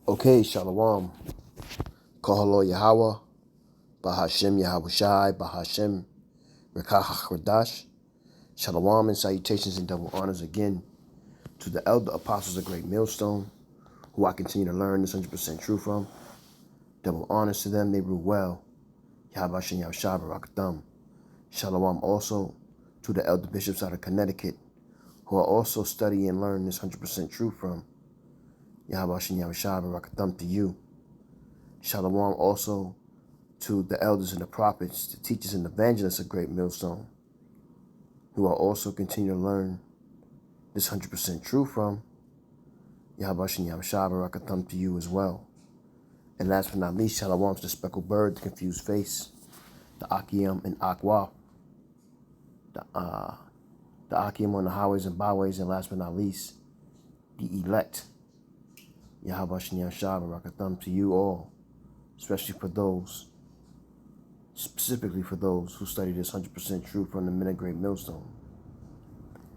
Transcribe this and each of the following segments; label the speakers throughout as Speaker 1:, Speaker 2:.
Speaker 1: Okay, Shalom. Kahalo Yahweh, Bahashem Yahweh Shai, Bahashem Rekah HaKodash. Shalom and salutations and double honors again to the elder apostles of Great Millstone, who I continue to learn this 100% truth from. Double honors to them, they rule well. Yahweh Shem Yahweh Shai, Barakatham. Shalom also to the elder bishops out of Connecticut, who are also studying and learning this 100% truth from. Yahweh Shem Yahweh Shai, Barakatham to you. Shalom also to the elders and the prophets, the teachers and evangelists of Great Millstone, who are also continuing to learn this 100% truth from. Yahweh Shem Yahweh Shai, Barakatham to you as well. And last but not least, Shalom to the speckled bird, the confused face, the Akim and Akwa, the Akim on the highways and byways, and last but not least, the elect. Yahweh Shem Yahweh Shai, Barakatham to you all, especially for those, specifically for those who study this 100% truth from the men of Great Millstone.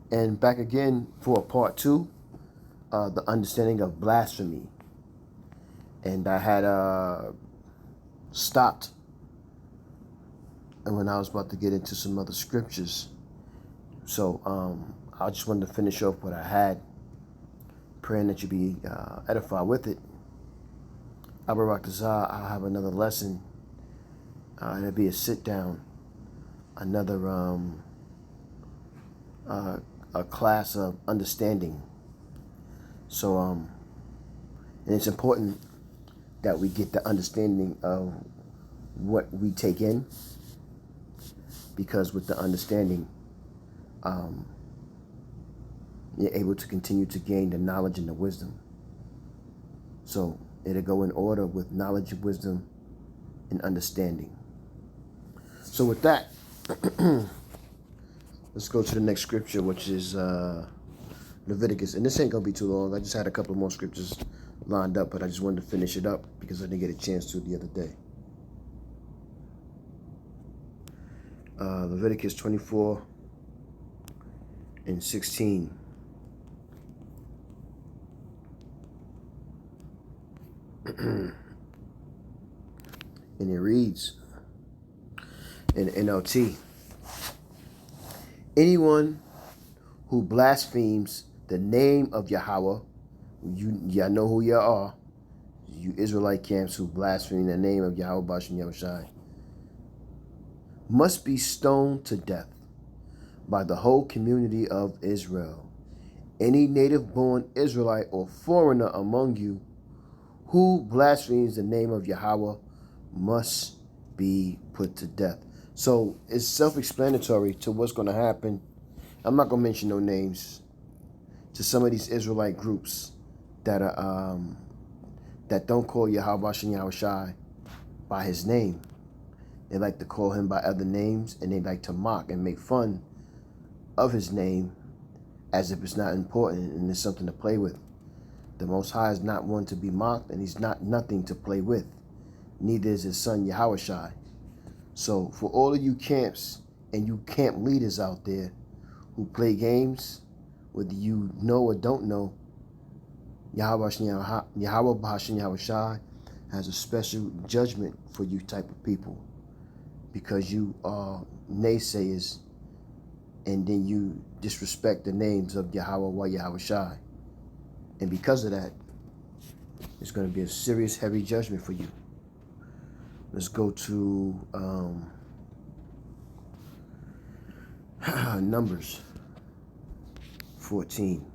Speaker 1: And back again for part 2, the understanding of blasphemy. And I had stopped and when I was about to get into some other scriptures. So I just wanted to finish off what I had, praying that you be edified with it. Abarakazah, I'll have another lesson. It'll be a sit down, another a class of understanding. So and it's important that we get the understanding of what we take in, because with the understanding, you're able to continue to gain the knowledge and the wisdom. So it'll go in order with knowledge, wisdom, and understanding. So with that, let's go to the next scripture, which is Leviticus. And this ain't going to be too long. I just had a couple more scriptures lined up, but I just wanted to finish it up because I didn't get a chance to the other day. Leviticus 24 and 16. And it reads in NLT: anyone who blasphemes the name of Yahweh, y'all know who y'all are, you Israelite camps who blaspheme the name of Yahweh Bashem Yahweh Shai, must be stoned to death by the whole community of Israel. Any native-born Israelite or foreigner among you who blasphemes the name of Yahweh must be put to death. So it's self-explanatory to what's going to happen. I'm not going to mention no names to some of these Israelite groups that are that don't call Yahweh Shem Yahweh Shai by his name. They like to call him by other names, and they like to mock and make fun of his name as if it's not important and it's something to play with. The Most High is not one to be mocked, and he's not nothing to play with. Neither is his son Yahweh Shai. So for all of you camps and you camp leaders out there who play games, whether you know or don't know, Yahweh Bahashem Yahweh Shai has a special judgment for you type of people, because you are naysayers and then you disrespect the names of Yahweh Yahweh Shai. And because of that, it's going to be a serious, heavy judgment for you. Let's go to Numbers 14.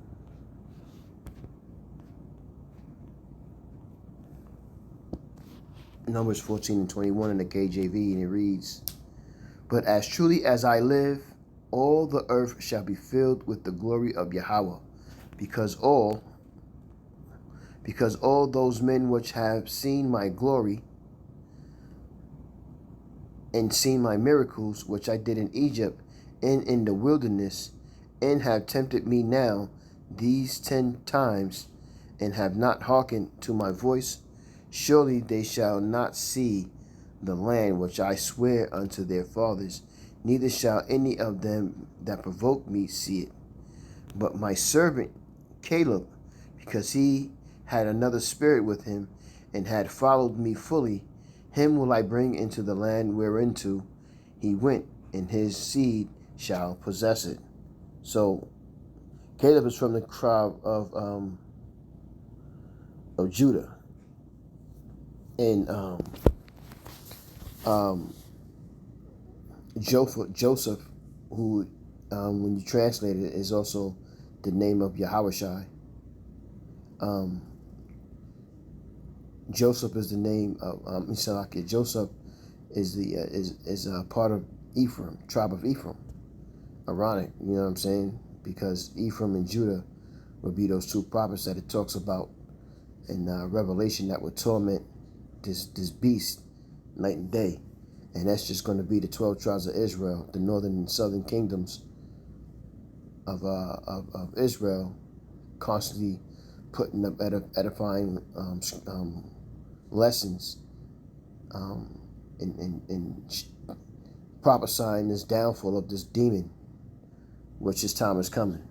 Speaker 1: Numbers 14 and 21 in the KJV, and it reads, but as truly as I live, all the earth shall be filled with the glory of Yahweh, because all those men which have seen my glory and seen my miracles which I did in Egypt and in the wilderness, and have tempted me now these 10 times, and have not hearkened to my voice, surely they shall not see the land which I swear unto their fathers, neither shall any of them that provoke me see it. But my servant Caleb, because he had another spirit with him, and had followed me fully, him will I bring into the land whereinto he went, and his seed shall possess it. So Caleb is from the tribe of Judah, and Joseph, who when you translate it, is also the name of Yahushai. Joseph is the name of Joseph is the is part of Ephraim, tribe of Ephraim. Ironic, you know what I'm saying? Because Ephraim and Judah would be those two prophets that it talks about in Revelation that would torment this beast night and day. And that's just going to be the 12 tribes of Israel, the northern and southern kingdoms of Israel, constantly putting up edifying lessons and prophesying this downfall of this demon, which his time is coming.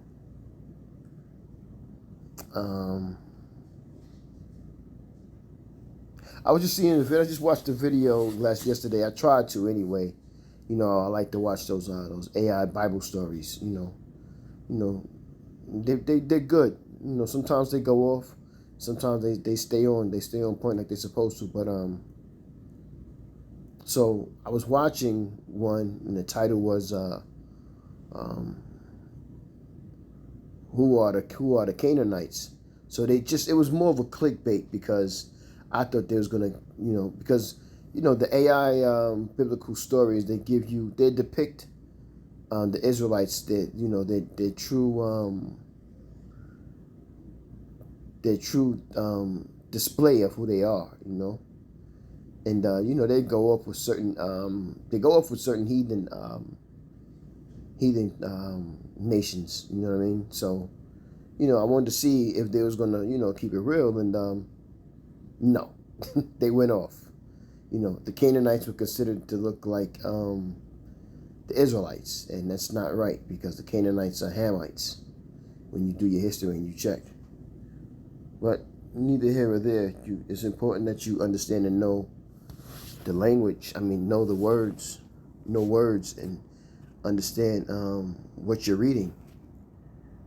Speaker 1: I was just seeing the video. I just watched the video yesterday. I tried to anyway. You know, I like to watch those AI Bible stories. You know, they're good. You know, sometimes they go off. Sometimes they stay on. They stay on point like they're supposed to. But so I was watching one, and the title was who are the Canaanites? So it was more of a clickbait, because I thought they was gonna, because the AI biblical stories, they depict the Israelites, their true display of who they are, and they go off with certain heathen nations, you know what I mean? So I wanted to see if they was gonna keep it real, and no. They went off. The Canaanites were considered to look like the Israelites, and that's not right, because the Canaanites are Hamites when you do your history and you check. But neither here or there. It's important that you understand and know the language. Know the words, and understand what you're reading,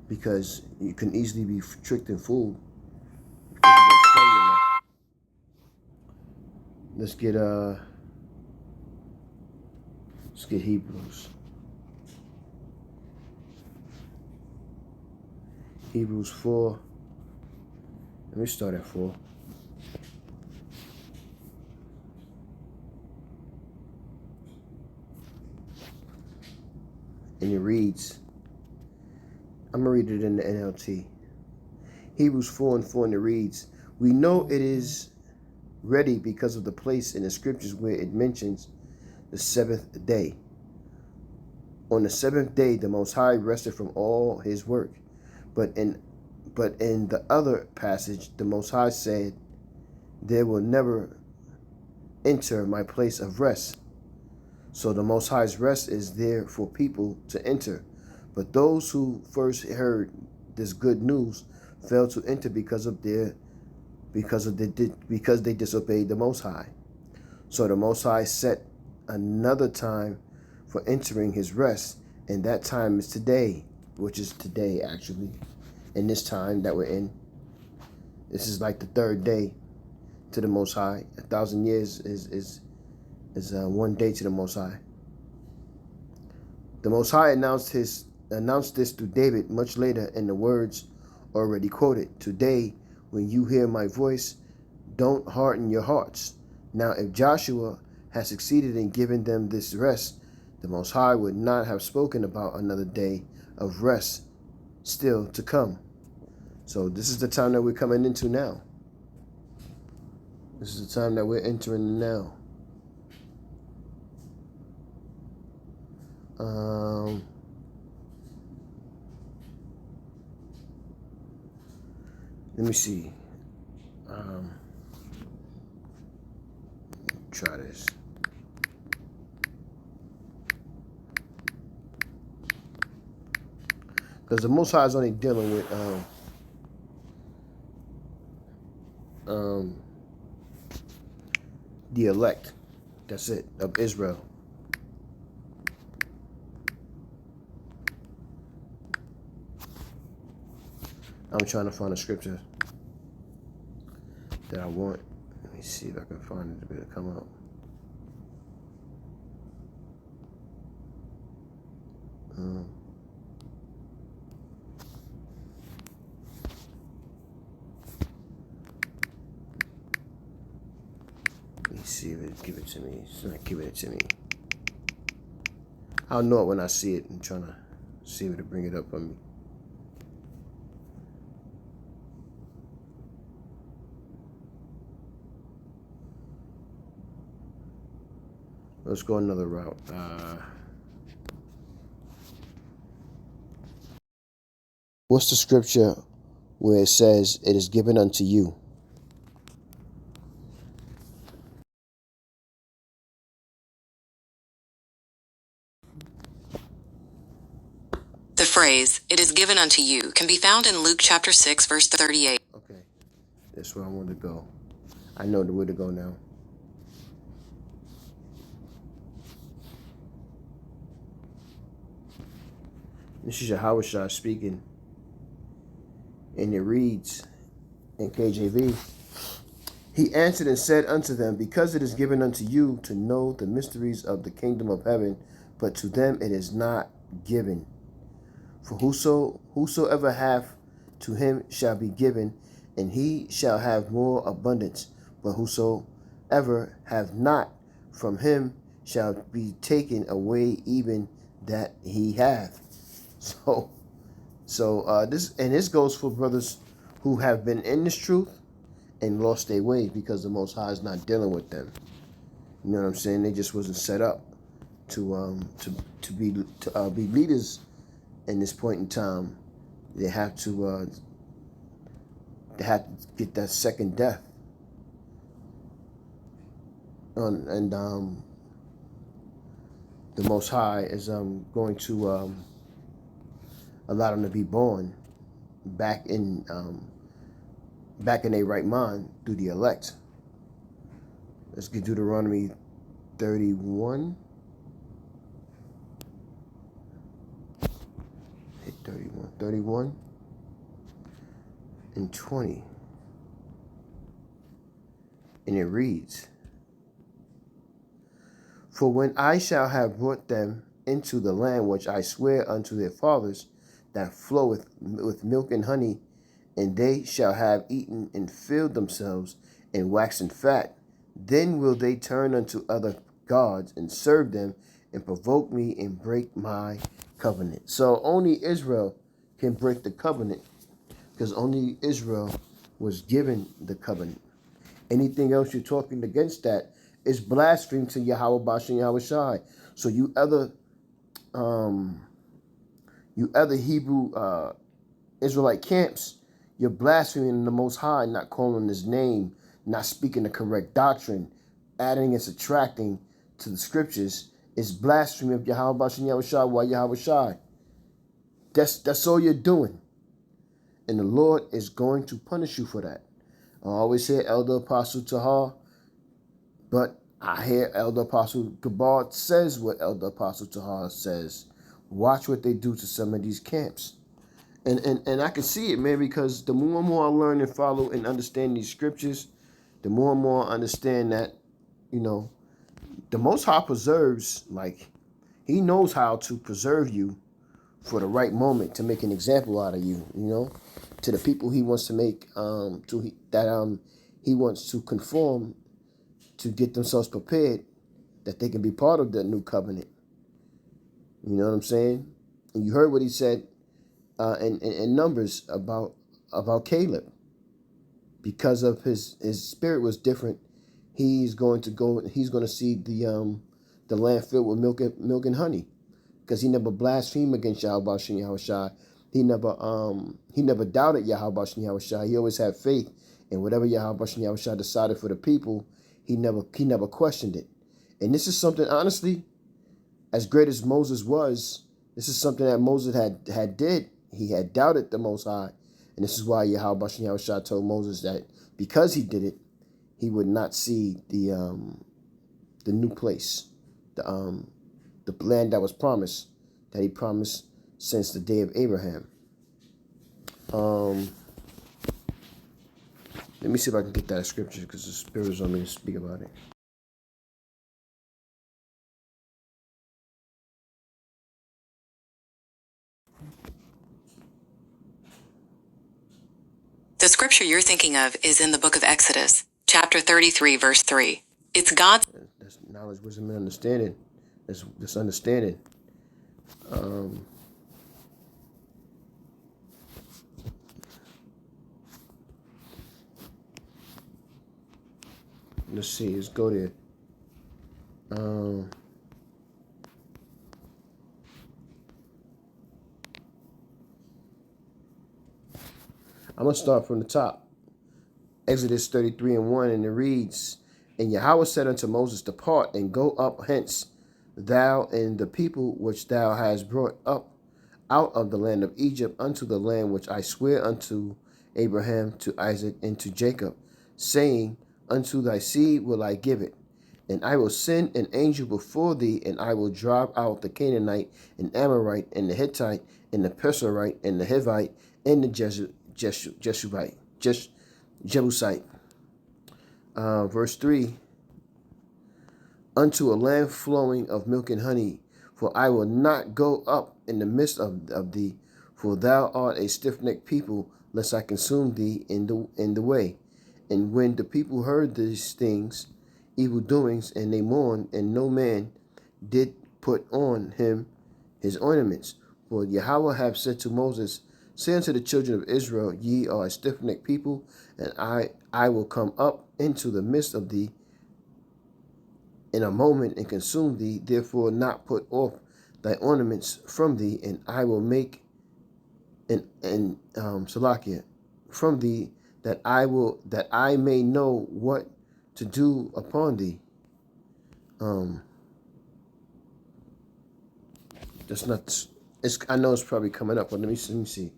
Speaker 1: because you can easily be tricked and fooled. Let's get Hebrews. Hebrews 4. Let me start at 4. And it reads, I'm going to read it in the NLT. Hebrews 4:4, and it reads, we know it is ready because of the place in the scriptures where it mentions the seventh day. On the seventh day, the Most High rested from all his work. But in the other passage, the Most High said, there will never enter my place of rest. So the Most High's rest is there for people to enter. But those who first heard this good news failed to enter because they disobeyed the Most High. So the Most High set another time for entering his rest, and that time is today, which is today actually, in this time that we're in. This is like the third day to the Most High. 1,000 years is one day to the Most High. The Most High announced this to David much later in the words already quoted. Today, when you hear my voice, don't harden your hearts. Now, if Joshua had succeeded in giving them this rest, the Most High would not have spoken about another day of rest still to come. So this is the time that we're coming into now. This is the time that we're entering now. Let me see. Try this. Because the Most High is only dealing with the elect. That's it, of Israel. I'm trying to find a scripture that I want. Let me see if I can find it to come up. Let me see if it give it to me. It's not giving it to me. I'll know it when I see it. I'm trying to see if it'll bring it up for me. Let's go another route. What's the scripture where it says, "It is given unto you"?
Speaker 2: The phrase, "it is given unto you," can be found in Luke chapter 6, verse 38.
Speaker 1: Okay, that's where I want to go. I know where to go now. This is Yahushua speaking, and it reads in KJV, "He answered and said unto them, Because it is given unto you to know the mysteries of the kingdom of heaven, but to them it is not given. For whosoever hath, to him shall be given, and he shall have more abundance. But whosoever hath not, from him shall be taken away even that he hath." So this goes for brothers who have been in this truth and lost their ways because the Most High is not dealing with them. You know what I'm saying? They just wasn't set up to be leaders in this point in time. They have to get that second death. And the Most High is going to allow them to be born back in their right mind through the elect. Let's get Deuteronomy 31. Hit 31 and 20. And it reads, "For when I shall have brought them into the land which I swear unto their fathers, that floweth with milk and honey, and they shall have eaten and filled themselves and waxen fat, then will they turn unto other gods and serve them and provoke me and break my covenant." So only Israel can break the covenant, because only Israel was given the covenant. Anything else you're talking against that is blasphemy to Yahweh Bashan Yahweh Shai. So you other Hebrew Israelite camps, you're blaspheming the Most High, not calling his name, not speaking the correct doctrine, adding and subtracting to the scriptures is blasphemy of Yahweh Bashan Yahweh Shai while Yahweh Shai. That's all you're doing. And the Lord is going to punish you for that. I always hear Elder Apostle Tahar, but I hear Elder Apostle Gabar says what Elder Apostle Tahar says. Watch what they do to some of these camps. And I can see it, man, because the more and more I learn and follow and understand these scriptures, the more and more I understand that, the Most High preserves, like, he knows how to preserve you for the right moment to make an example out of you, to the people he wants to make, he wants to conform to get themselves prepared that they can be part of the new covenant. You know what I'm saying? And you heard what he said in Numbers about Caleb. Because of his spirit was different, he's going to see the land filled with milk and honey, because he never blasphemed against Yahweh Shem Yahweh Shai. He never doubted Yahweh Shem Yahweh Shai. He always had faith in whatever Yahweh Shem Yahweh Shai decided for the people. He never questioned it. And this is something, honestly, as great as Moses was, this is something that Moses had did. He had doubted the Most High. And this is why Yahweh Shem Yahweh Shai told Moses that because he did it, he would not see the new place, the land that was promised, that he promised since the day of Abraham. Let me see if I can get that scripture, because the Spirit is on me to speak about it.
Speaker 2: The scripture you're thinking of is in the book of Exodus, chapter 33, verse 3. It's God's.
Speaker 1: That's knowledge, wisdom, and understanding. That's understanding. Let's see. Let's go there. I'm going to start from the top. Exodus 33:1, and it reads, And Yahweh said unto Moses, Depart and go up hence, thou and the people which thou hast brought up out of the land of Egypt unto the land which I swear unto Abraham, to Isaac, and to Jacob, saying, Unto thy seed will I give it. And I will send an angel before thee, and I will drive out the Canaanite, and Amorite, and the Hittite, and the Perizite, and the Hivite, and the Jebusite. Verse 3, Unto a land flowing of milk and honey, for I will not go up in the midst of thee, for thou art a stiff-necked people, lest I consume thee in the way. And when the people heard these things, evil doings, and they mourned, and no man did put on him his ornaments. For Yahweh hath said to Moses, Say unto the children of Israel, Ye are a stiff-necked people, and I will come up into the midst of thee in a moment and consume thee. Therefore not put off thy ornaments from thee, and I will make an Salakia from thee, that I may know what to do upon thee. That's not. I know it's probably coming up, but let me see.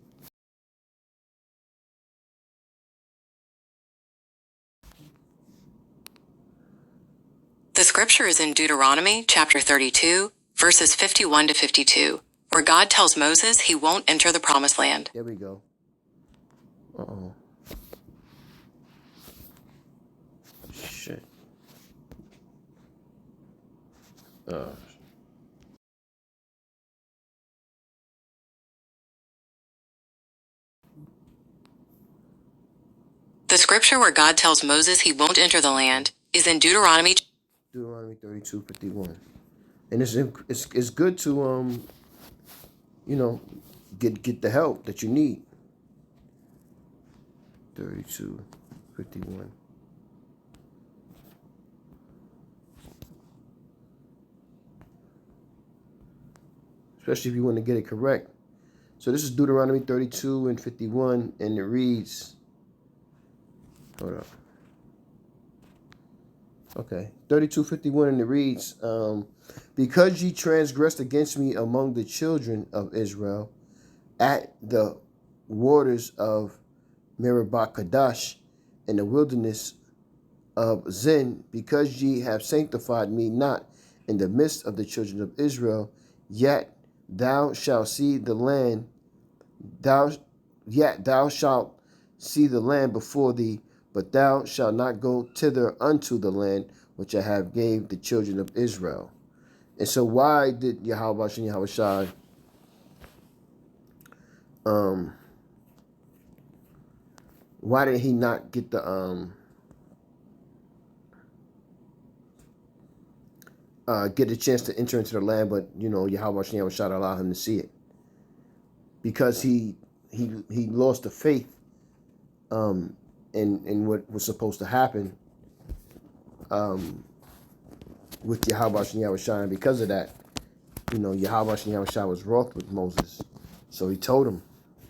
Speaker 2: The scripture is in Deuteronomy chapter 32, verses 51 to 52, where God tells Moses he won't enter the promised land.
Speaker 1: There we go. Uh-oh. Shit.
Speaker 2: The scripture where God tells Moses he won't enter the land is in Deuteronomy
Speaker 1: 32:51, and it's good to get the help that you need. 32:51. Especially if you want to get it correct. So this is Deuteronomy 32:51, and it reads, hold up. Okay, 32:51, and it reads, Because ye transgressed against me among the children of Israel at the waters of Meribah Kadesh in the wilderness of Zin, because ye have sanctified me not in the midst of the children of Israel, yet thou shalt see the land, thou shalt see the land before thee, but thou shalt not go thither unto the land which I have gave the children of Israel. And so why did Yahweh and Yahweh Shai why did he not get the get a chance to enter into the land, but Yahweh and Yahweh Shai allow him to see it? Because he lost the faith in what was supposed to happen with Yahweh and Yahweh Shai, and because of that, Yahweh and Yahweh Shai was wroth with Moses. So he told him,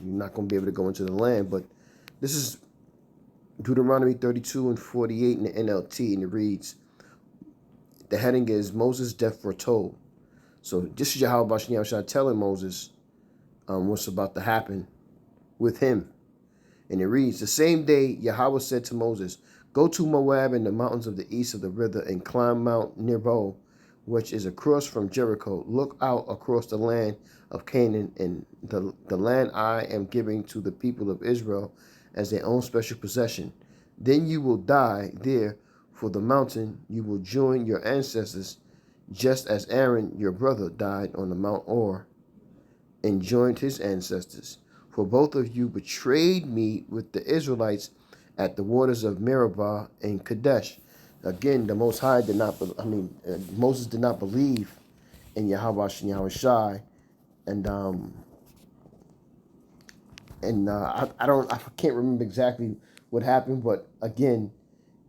Speaker 1: you're not going to be able to go into the land. But this is Deuteronomy 32:48 in the NLT, and it reads, the heading is Moses' death foretold. So this is Yahweh and Yahweh Shai telling Moses what's about to happen with him. And it reads, the same day Yahweh said to Moses, go to Moab and the mountains of the east of the river and climb Mount Nebo, which is across from Jericho. Look out across the land of Canaan and the land I am giving to the people of Israel as their own special possession. Then you will die there for the mountain. You will join your ancestors, just as Aaron, your brother, died on the Mount Or and joined his ancestors. For both of you betrayed me with the Israelites at the waters of Meribah and Kadesh. Again, the Most High did not, Moses did not believe in Yahweh and Yahweh Shai. And I can't remember exactly what happened, but again,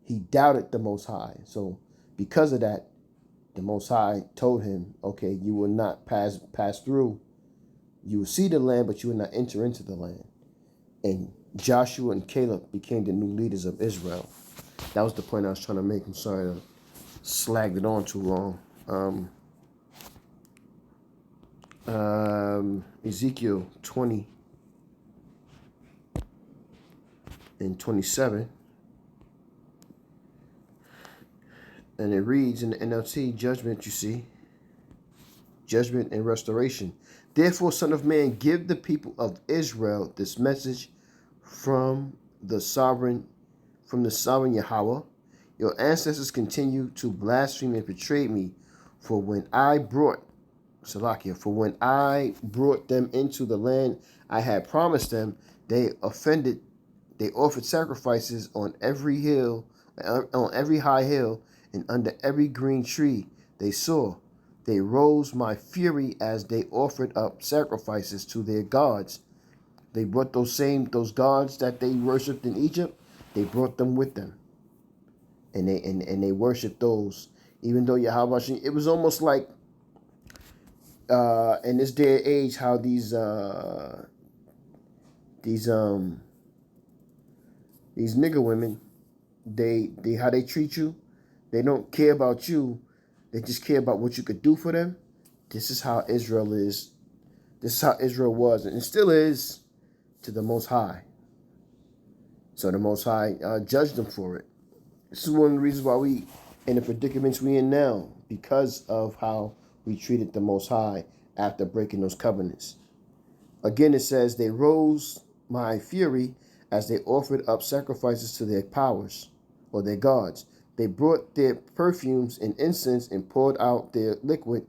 Speaker 1: he doubted the Most High. So because of that, the Most High told him, okay, you will not pass through. You will see the land, but you will not enter into the land. And Joshua and Caleb became the new leaders of Israel. That was the point I was trying to make. I'm sorry to slag it on too long. Ezekiel 20 and 27. And it reads in the NLT, judgment, you see. Judgment and restoration. Therefore, Son of Man, give the people of Israel this message from the sovereign Yahweh. Your ancestors continue to blaspheme and betray me. For when I brought them into the land I had promised them, they offended. They offered sacrifices on every high hill, and under every green tree they saw. They rose my fury as they offered up sacrifices to their gods. They brought those gods that they worshipped in Egypt. They brought them with them, and they worshipped those. Even though Yahweh, it was almost like in this day and age how these nigger women, they how they treat you. They don't care about you. They just care about what you could do for them. This is how Israel is. This is how Israel was, and it still is, to the Most High. So the Most High judged them for it. This is one of the reasons why we in the predicaments we in now, because of how we treated the Most High after breaking those covenants. Again, it says, they rose my fury as they offered up sacrifices to their powers or their gods. They brought their perfumes and incense and poured out their liquid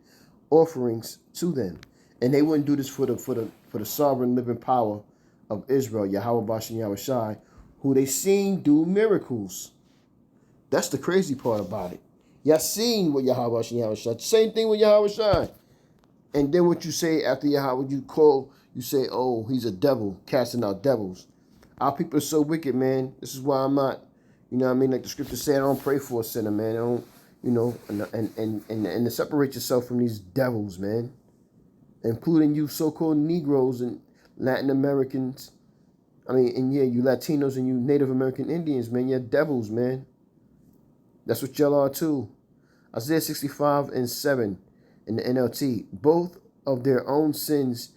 Speaker 1: offerings to them. And they wouldn't do this for the sovereign living power of Israel, Yahweh Bashan Yahweh Shai, who they seen do miracles. That's the crazy part about it. Y'all seen what Yahweh Bashan Yahweh Shai. Same thing with Yahweh Shai. And then what you say after Yahweh, you say, oh, he's a devil, casting out devils. Our people are so wicked, man. This is why I'm not, you know what I mean? Like the scripture said, I don't pray for a sinner, man. I don't, you know, and to separate yourself from these devils, man. Including you so-called Negroes and Latin Americans. I mean, and yeah, you Latinos and you Native American Indians, man. You're devils, man. That's what y'all are too. Isaiah 65 and 7 in the NLT. Both of their own sins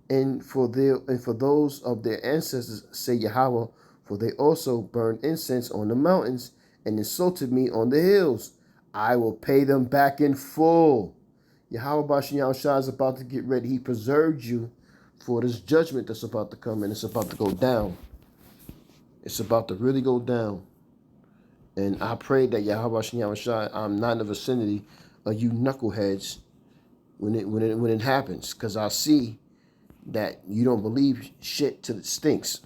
Speaker 1: and for those of their ancestors, say Yahweh, for they also burned incense on the mountains and insulted me on the hills. I will pay them back in full. Yahweh Bashan Yahweh Shai is about to get ready. He preserved you for this judgment that's about to come, and it's about to go down. It's about to really go down. And I pray that Yahweh Bashan Yahweh Shai, I'm not in the vicinity of you knuckleheads when it happens, because I see that you don't believe shit till it stinks.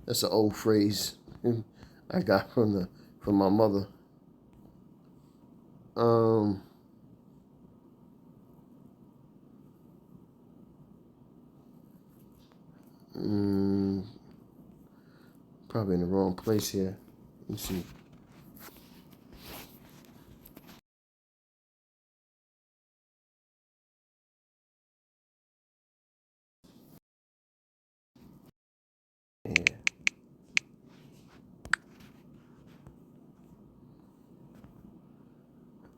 Speaker 1: That's an old phrase I got from my mother. Probably in the wrong place here. Let me see. Yeah.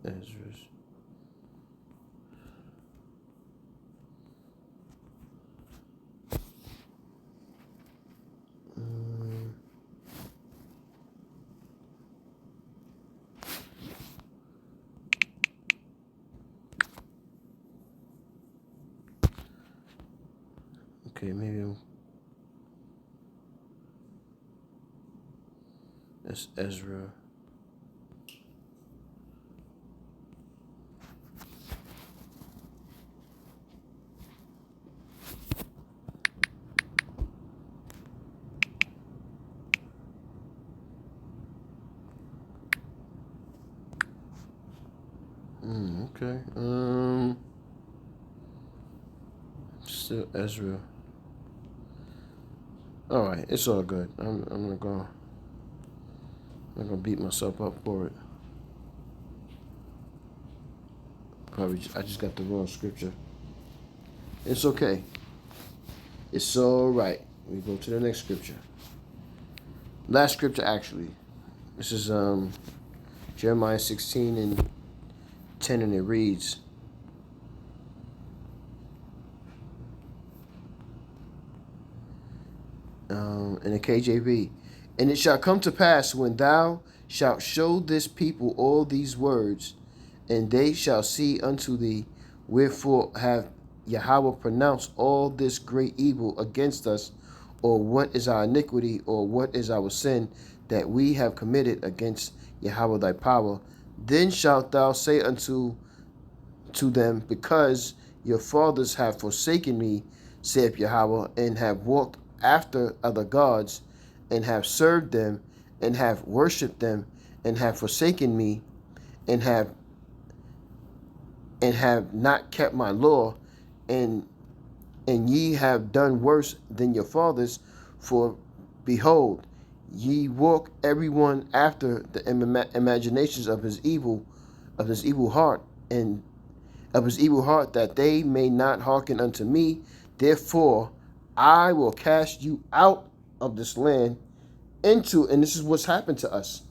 Speaker 1: Ezra's. Okay, maybe that's Ezra. Okay. Still Ezra. All right, it's all good. I'm not gonna beat myself up for it. I just got the wrong scripture. It's okay. It's all right. We go to the next scripture. Last scripture, actually. This is Jeremiah 16:10, and it reads, in the KJV, and it shall come to pass when thou shalt show this people all these words, and they shall see unto thee, wherefore have Yahweh pronounced all this great evil against us, or what is our iniquity, or what is our sin that we have committed against Yahweh thy power. Then shalt thou say unto them, because your fathers have forsaken me, saith Yahweh, and have walked after other gods, and have served them, and have worshipped them, and have forsaken me, and have not kept my law, and ye have done worse than your fathers, for behold, ye walk every one after the imaginations of his evil heart, and of his evil heart, that they may not hearken unto me. Therefore I will cast you out of this land into, and this is what's happened to us,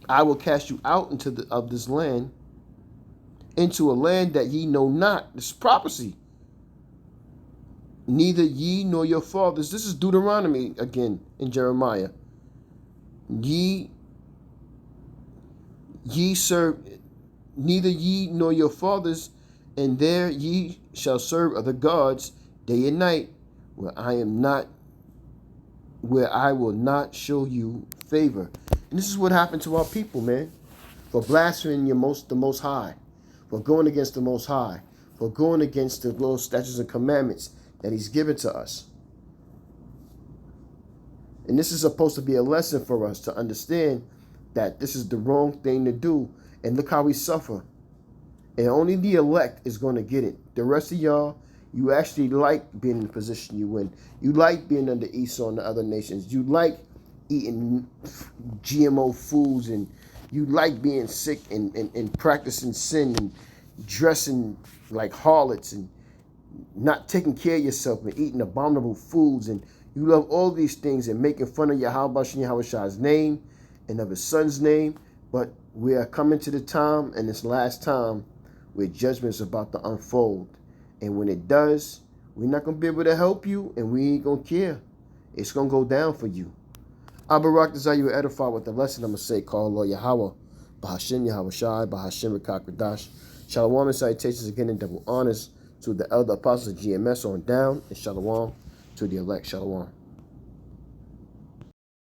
Speaker 1: I will cast you out of this land into a land that ye know not. This is prophecy. Neither ye nor your fathers. This is Deuteronomy again in Jeremiah. Ye serve, neither ye nor your fathers, and there ye shall serve other gods day and night, where I will not show you favor. And this is what happened to our people, man, for blaspheming the Most High, for going against the Most High, for going against the law, statutes, and commandments that He's given to us. And this is supposed to be a lesson for us to understand that this is the wrong thing to do. And look how we suffer. And only the elect is going to get it. The rest of y'all, you actually like being in the position you in. You like being under Esau and the other nations. You like eating GMO foods, and you like being sick and practicing sin and dressing like harlots and not taking care of yourself and eating abominable foods. And you love all these things and making fun of Yahweh Shai's name and of his son's name. But we are coming to the time, and this last time, where judgment is about to unfold. And when it does, we're not going to be able to help you, and we ain't going to care. It's going to go down for you. Abarak desire you edify with the lesson I'm going to say called Lord Yahweh, Bahashim Yahweh Shai, Bahashim Rakakradash. Shalom and salutations again in double honors to the elder apostles of GMS on down, and shalom to the elect. Shalom.